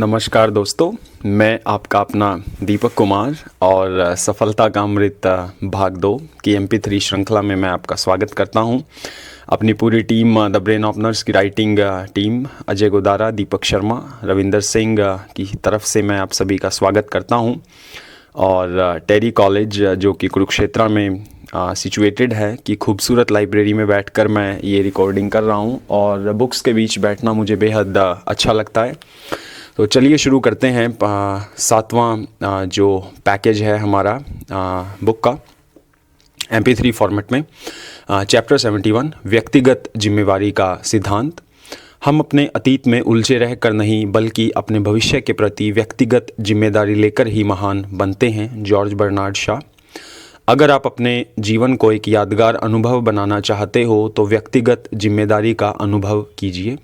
नमस्कार दोस्तों, मैं आपका अपना दीपक कुमार और सफलता का अमृत भाग 2 की MP3 श्रृंखला में मैं आपका स्वागत करता हूं। अपनी पूरी टीम द ब्रेन ओपनर्स की राइटिंग टीम अजय गोदारा, दीपक शर्मा, रविंदर सिंह की तरफ से मैं आप सभी का स्वागत करता हूं। और टेरी कॉलेज जो कि कुरुक्षेत्र में सिचुएटेड है कि खूबसूरत लाइब्रेरी में बैठकर मैं ये रिकॉर्डिंग कर रहा हूं और बुक्स के बीच बैठना मुझे बेहद अच्छा लगता है। तो चलिए शुरू करते हैं 7वां जो पैकेज है हमारा बुक का MP3 फॉर्मेट में। चैप्टर 71 व्यक्तिगत जिम्मेवारी का सिद्धांत। हम अपने अतीत में उलझे रहकर नहीं बल्कि अपने भविष्य के प्रति व्यक्तिगत जिम्मेदारी लेकर ही महान बनते हैं। George Bernard Shaw. अगर आप अपने जीवन को एक यादगार अनुभव बनाना चाहते हो तो व्यक्तिगत जिम्मेदारी का अनुभव कीजिए।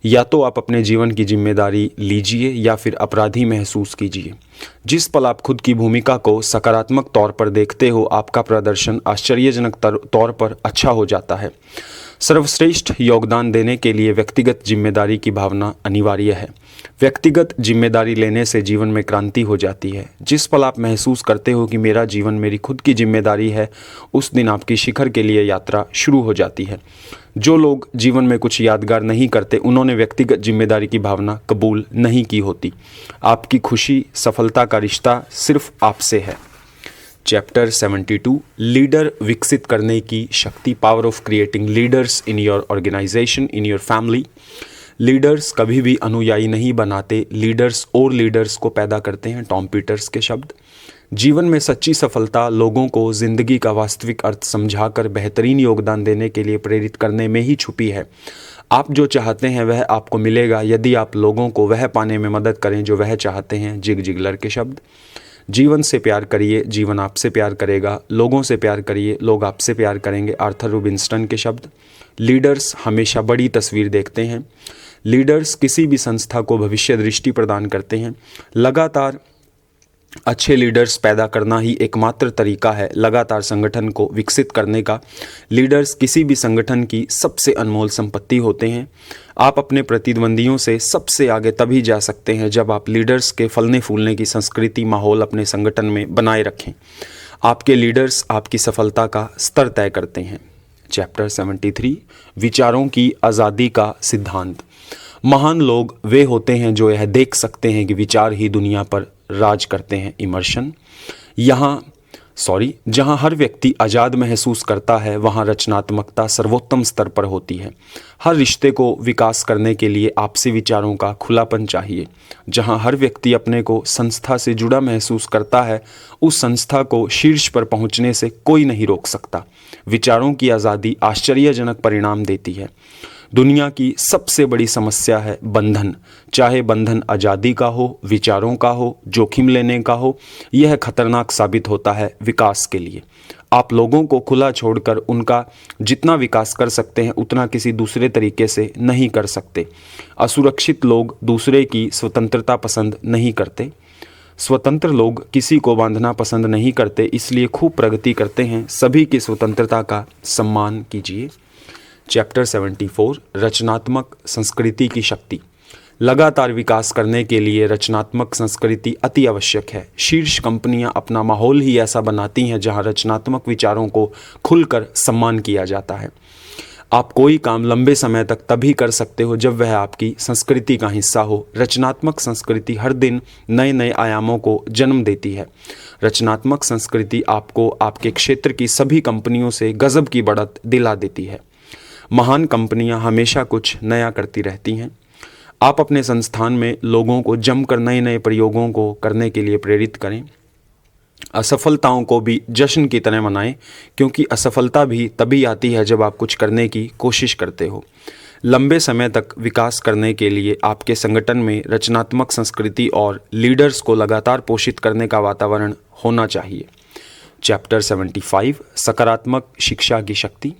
या तो आप अपने जीवन की जिम्मेदारी लीजिए या फिर अपराधी महसूस कीजिए। जिस पल आप खुद की भूमिका को सकारात्मक तौर पर देखते हो, आपका प्रदर्शन आश्चर्यजनक तौर पर अच्छा हो जाता है। सर्वश्रेष्ठ योगदान देने के लिए व्यक्तिगत जिम्मेदारी की भावना अनिवार्य है। व्यक्तिगत जिम्मेदारी लेने से जीवन में क्रांति हो जाती है। जिस पल आप महसूस करते हो कि मेरा जीवन मेरी खुद की जिम्मेदारी है, उस दिन आपकी शिखर के लिए यात्रा शुरू हो जाती है। जो लोग जीवन में कुछ यादगार नहीं करते, उन्होंने व्यक्तिगत जिम्मेदारी की भावना कबूल नहीं की होती। आपकी खुशी, सफलता का रिश्ता सिर्फ आपसे है। चैप्टर 72 लीडर विकसित करने की शक्ति। Power of creating leaders in your organisation, in your family. Leaders कभी भी अनुयायी नहीं बनाते, लीडर्स और लीडर्स को पैदा करते हैं। टॉम पीटर्स के शब्द। जीवन में सच्ची सफलता लोगों को जिंदगी का वास्तविक अर्थ समझाकर बेहतरीन योगदान देने के लिए प्रेरित करने में ही छुपी है। आप जो चाहते हैं वह आपको मिलेगा यदि आप लोगों को वह पाने में मदद करें जो वह चाहते हैं। जिग जिगलर के शब्द। जीवन से प्यार करिए, जीवन आपसे प्यार करेगा। लोगों से प्यार करिए, लोग आपसे प्यार करेंगे। आर्थर रूबिन्सटन के शब्द। लीडर्स हमेशा बड़ी तस्वीर देखते हैं। लीडर्स किसी भी संस्था को भविष्य दृष्टि प्रदान करते हैं। लगातार अच्छे लीडर्स पैदा करना ही एकमात्र तरीका है लगातार संगठन को विकसित करने का। लीडर्स किसी भी संगठन की सबसे अनमोल संपत्ति होते हैं। आप अपने प्रतिद्वंदियों से सबसे आगे तभी जा सकते हैं जब आप लीडर्स के फलने फूलने की संस्कृति माहौल अपने संगठन में बनाए रखें। आपके लीडर्स आपकी सफलता का स्तर तय करते हैं। चैप्टर 73 विचारों की आज़ादी का सिद्धांत। महान लोग वे होते हैं जो यह देख सकते हैं कि विचार ही दुनिया पर राज करते हैं। इमर्शन। जहाँ हर व्यक्ति आज़ाद महसूस करता है वहाँ रचनात्मकता सर्वोत्तम स्तर पर होती है। हर रिश्ते को विकास करने के लिए आपसी विचारों का खुलापन चाहिए। जहाँ हर व्यक्ति अपने को संस्था से जुड़ा महसूस करता है, उस संस्था को शीर्ष पर पहुँचने से कोई नहीं रोक सकता। विचारों की आज़ादी आश्चर्यजनक परिणाम देती है। दुनिया की सबसे बड़ी समस्या है बंधन। चाहे बंधन आज़ादी का हो, विचारों का हो, जोखिम लेने का हो, यह खतरनाक साबित होता है विकास के लिए। आप लोगों को खुला छोड़कर उनका जितना विकास कर सकते हैं उतना किसी दूसरे तरीके से नहीं कर सकते। असुरक्षित लोग दूसरे की स्वतंत्रता पसंद नहीं करते। स्वतंत्र लोग किसी को बांधना पसंद नहीं करते, इसलिए खूब प्रगति करते हैं। सभी की स्वतंत्रता का सम्मान कीजिए। चैप्टर 74 रचनात्मक संस्कृति की शक्ति। लगातार विकास करने के लिए रचनात्मक संस्कृति अति आवश्यक है। शीर्ष कंपनियां अपना माहौल ही ऐसा बनाती हैं जहां रचनात्मक विचारों को खुलकर सम्मान किया जाता है। आप कोई काम लंबे समय तक तभी कर सकते हो जब वह आपकी संस्कृति का हिस्सा हो। रचनात्मक संस्कृति हर दिन नए नए आयामों को जन्म देती है। रचनात्मक संस्कृति आपको आपके क्षेत्र की सभी कंपनियों से गजब की बढ़त दिला देती है। महान कंपनियां हमेशा कुछ नया करती रहती हैं। आप अपने संस्थान में लोगों को जमकर नए नए प्रयोगों को करने के लिए प्रेरित करें। असफलताओं को भी जश्न की तरह मनाएं, क्योंकि असफलता भी तभी आती है जब आप कुछ करने की कोशिश करते हो। लंबे समय तक विकास करने के लिए आपके संगठन में रचनात्मक संस्कृति और लीडर्स को लगातार पोषित करने का वातावरण होना चाहिए। चैप्टर 75 सकारात्मक शिक्षा की शक्ति।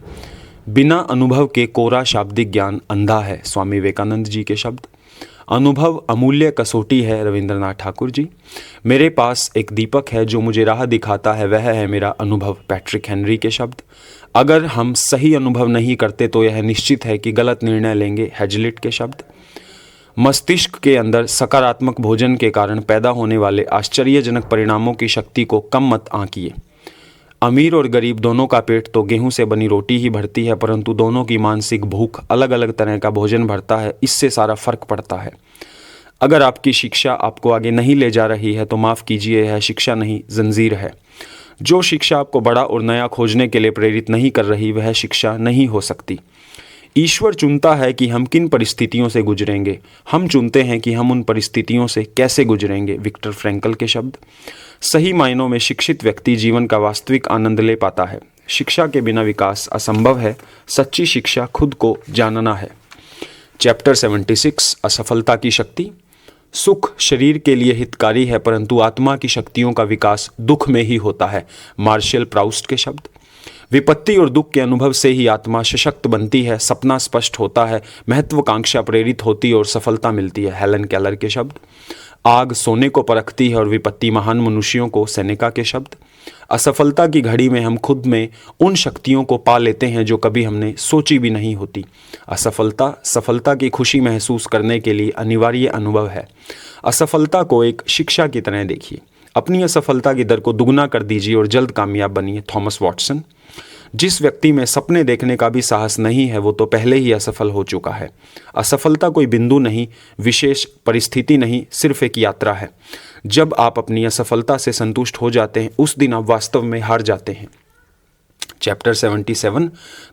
बिना अनुभव के कोरा शाब्दिक ज्ञान अंधा है। स्वामी विवेकानंद जी के शब्द। अनुभव अमूल्य कसौटी है। रविंद्रनाथ ठाकुर जी। मेरे पास एक दीपक है जो मुझे राह दिखाता है, वह है मेरा अनुभव। पैट्रिक हेनरी के शब्द। अगर हम सही अनुभव नहीं करते तो यह निश्चित है कि गलत निर्णय लेंगे। हैजलिट के शब्द। मस्तिष्क के अंदर सकारात्मक भोजन के कारण पैदा होने वाले आश्चर्यजनक परिणामों की शक्ति को कम मत आंकिए। अमीर और गरीब दोनों का पेट तो गेहूं से बनी रोटी ही भरती है, परंतु दोनों की मानसिक भूख अलग अलग तरह का भोजन भरता है। इससे सारा फर्क पड़ता है। अगर आपकी शिक्षा आपको आगे नहीं ले जा रही है तो माफ़ कीजिए, यह शिक्षा नहीं जंजीर है। जो शिक्षा आपको बड़ा और नया खोजने के लिए प्रेरित नहीं कर रही, वह शिक्षा नहीं हो सकती। ईश्वर चुनता है कि हम किन परिस्थितियों से गुजरेंगे, हम चुनते हैं कि हम उन परिस्थितियों से कैसे गुजरेंगे। विक्टर फ्रैंकल के शब्द। सही मायनों में शिक्षित व्यक्ति जीवन का वास्तविक आनंद ले पाता है। शिक्षा के बिना विकास असंभव है। सच्ची शिक्षा खुद को जानना है। चैप्टर 76 असफलता की शक्ति। सुख शरीर के लिए हितकारी है, परंतु आत्मा की शक्तियों का विकास दुख में ही होता है। मार्शल प्राउस्ट के शब्द। विपत्ति और दुख के अनुभव से ही आत्मा सशक्त बनती है, सपना स्पष्ट होता है, महत्वाकांक्षा प्रेरित होती है और सफलता मिलती है। हेलन केलर के शब्द। आग सोने को परखती है और विपत्ति महान मनुष्यों को। सेनेका के शब्द। असफलता की घड़ी में हम खुद में उन शक्तियों को पा लेते हैं जो कभी हमने सोची भी नहीं होती। असफलता सफलता की खुशी महसूस करने के लिए अनिवार्य अनुभव है। असफलता को एक शिक्षा की तरह देखिए। अपनी असफलता की दर को दुगना कर दीजिए और जल्द कामयाब बनिए। Thomas Watson. जिस व्यक्ति में सपने देखने का भी साहस नहीं है, वो तो पहले ही असफल हो चुका है। असफलता कोई बिंदु नहीं, विशेष परिस्थिति नहीं, सिर्फ एक यात्रा है। जब आप अपनी असफलता से संतुष्ट हो जाते हैं, उस दिन आप वास्तव में हार जाते हैं। चैप्टर 77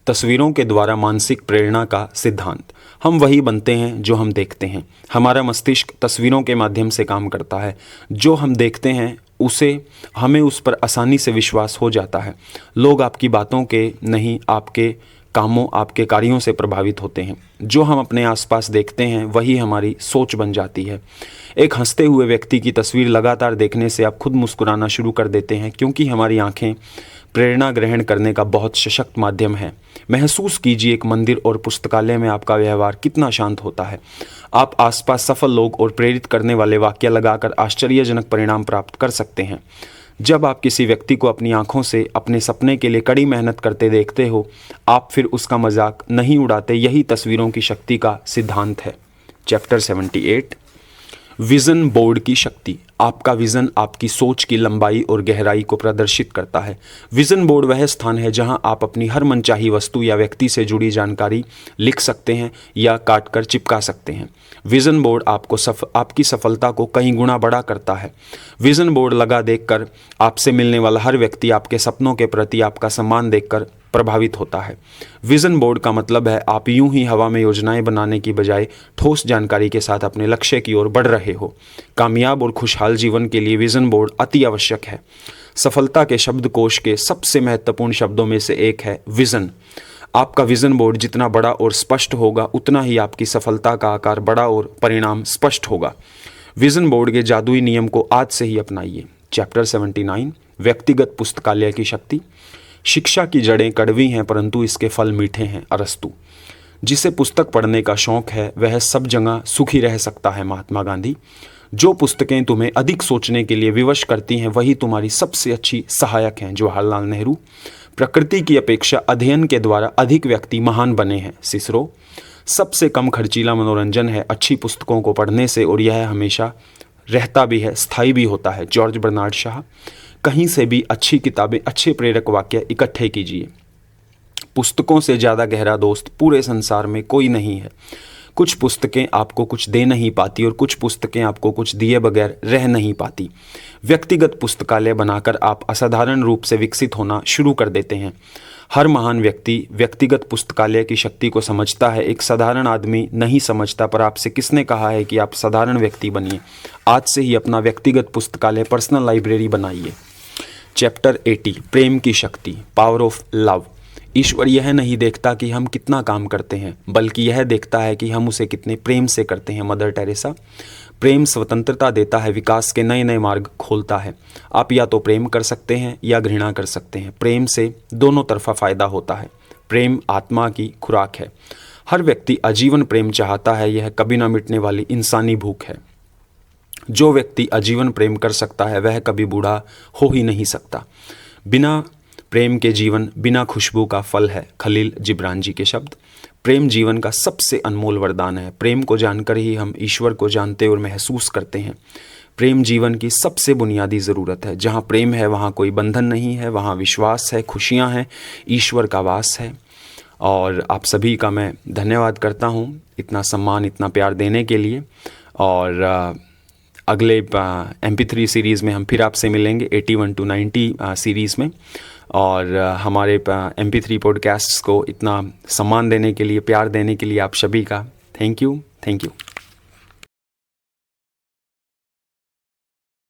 तस्वीरों के द्वारा मानसिक प्रेरणा का सिद्धांत। हम वही बनते हैं जो हम देखते हैं। हमारा मस्तिष्क तस्वीरों के माध्यम से काम करता है। जो हम देखते हैं हमें उस पर आसानी से विश्वास हो जाता है। लोग आपकी बातों के नहीं, आपके कामों, आपके कार्यों से प्रभावित होते हैं। जो हम अपने आसपास देखते हैं वही हमारी सोच बन जाती है। एक हंसते हुए व्यक्ति की तस्वीर लगातार देखने से आप खुद मुस्कुराना शुरू कर देते हैं, क्योंकि हमारी आंखें प्रेरणा ग्रहण करने का बहुत सशक्त माध्यम है। महसूस कीजिए एक मंदिर और पुस्तकालय में आपका व्यवहार कितना शांत होता है। आप आसपास सफल लोग और प्रेरित करने वाले वाक्य लगाकर आश्चर्यजनक परिणाम प्राप्त कर सकते हैं। जब आप किसी व्यक्ति को अपनी आंखों से अपने सपने के लिए कड़ी मेहनत करते देखते हो, आप फिर उसका मजाक नहीं उड़ाते। यही तस्वीरों की शक्ति का सिद्धांत है। चैप्टर 78 विज़न बोर्ड की शक्ति। आपका विज़न आपकी सोच की लंबाई और गहराई को प्रदर्शित करता है। विज़न बोर्ड वह स्थान है जहां आप अपनी हर मनचाही वस्तु या व्यक्ति से जुड़ी जानकारी लिख सकते हैं या काटकर चिपका सकते हैं। विज़न बोर्ड आपकी सफलता को कई गुना बड़ा करता है। विज़न बोर्ड लगा देखकर आपसे मिलने वाला हर व्यक्ति आपके सपनों के प्रति आपका सम्मान देखकर प्रभावित होता है। विज़न बोर्ड का मतलब है आप यूं ही हवा में योजनाएं बनाने की बजाय ठोस जानकारी के साथ अपने लक्ष्य की ओर बढ़ रहे हो। कामयाब और खुशहाल जीवन के लिए विज़न बोर्ड अति आवश्यक है। सफलता के शब्दकोश के सबसे महत्वपूर्ण शब्दों में से एक है विज़न। आपका विज़न बोर्ड जितना बड़ा और स्पष्ट होगा, उतना ही आपकी सफलता का आकार बड़ा और परिणाम स्पष्ट होगा। विज़न बोर्ड के जादुई नियम को आज से ही अपनाइए। चैप्टर 79 व्यक्तिगत पुस्तकालय की शक्ति। शिक्षा की जड़ें कड़वी हैं, परंतु इसके फल मीठे हैं। अरस्तु। जिसे पुस्तक पढ़ने का शौक है वह सब जगह सुखी रह सकता है। महात्मा गांधी। जो पुस्तकें तुम्हें अधिक सोचने के लिए विवश करती हैं, वही तुम्हारी सबसे अच्छी सहायक हैं। जवाहरलाल नेहरू। प्रकृति की अपेक्षा अध्ययन के द्वारा अधिक व्यक्ति महान बने हैं। सिसरो। सबसे कम खर्चीला मनोरंजन है अच्छी पुस्तकों को पढ़ने से, और यह हमेशा रहता भी है, स्थायी भी होता है। George Bernard Shaw. कहीं से भी अच्छी किताबें, अच्छे प्रेरक वाक्य इकट्ठे कीजिए। पुस्तकों से ज़्यादा गहरा दोस्त पूरे संसार में कोई नहीं है। कुछ पुस्तकें आपको कुछ दे नहीं पाती और कुछ पुस्तकें आपको कुछ दिए बगैर रह नहीं पाती। व्यक्तिगत पुस्तकालय बनाकर आप असाधारण रूप से विकसित होना शुरू कर देते हैं। हर महान व्यक्ति व्यक्तिगत पुस्तकालय की शक्ति को समझता है। एक साधारण आदमी नहीं समझता, पर आपसे किसने कहा है कि आप साधारण व्यक्ति बनिए। आज से ही अपना व्यक्तिगत पुस्तकालय, पर्सनल लाइब्रेरी बनाइए। चैप्टर 80 प्रेम की शक्ति, पावर ऑफ लव। ईश्वर यह नहीं देखता कि हम कितना काम करते हैं, बल्कि यह देखता है कि हम उसे कितने प्रेम से करते हैं। Mother Teresa. प्रेम स्वतंत्रता देता है, विकास के नए नए मार्ग खोलता है। आप या तो प्रेम कर सकते हैं या घृणा कर सकते हैं। प्रेम से दोनों तरफा फायदा होता है। प्रेम आत्मा की खुराक है। हर व्यक्ति आजीवन प्रेम चाहता है। यह कभी ना मिटने वाली इंसानी भूख है। जो व्यक्ति आजीवन प्रेम कर सकता है वह कभी बूढ़ा हो ही नहीं सकता। बिना प्रेम के जीवन बिना खुशबू का फल है। खलील जिब्रान जी के शब्द। प्रेम जीवन का सबसे अनमोल वरदान है। प्रेम को जानकर ही हम ईश्वर को जानते और महसूस करते हैं। प्रेम जीवन की सबसे बुनियादी ज़रूरत है। जहाँ प्रेम है वहाँ कोई बंधन नहीं है, वहाँ विश्वास है, खुशियाँ हैं, ईश्वर का वास है। और आप सभी का मैं धन्यवाद करता हूँ इतना सम्मान, इतना प्यार देने के लिए। और अगले MP3 सीरीज़ में हम फिर आपसे मिलेंगे 81 to 90 सीरीज़ में। और हमारे MP3 पॉडकास्ट्स को इतना सम्मान देने के लिए, प्यार देने के लिए आप सभी का थैंक यू।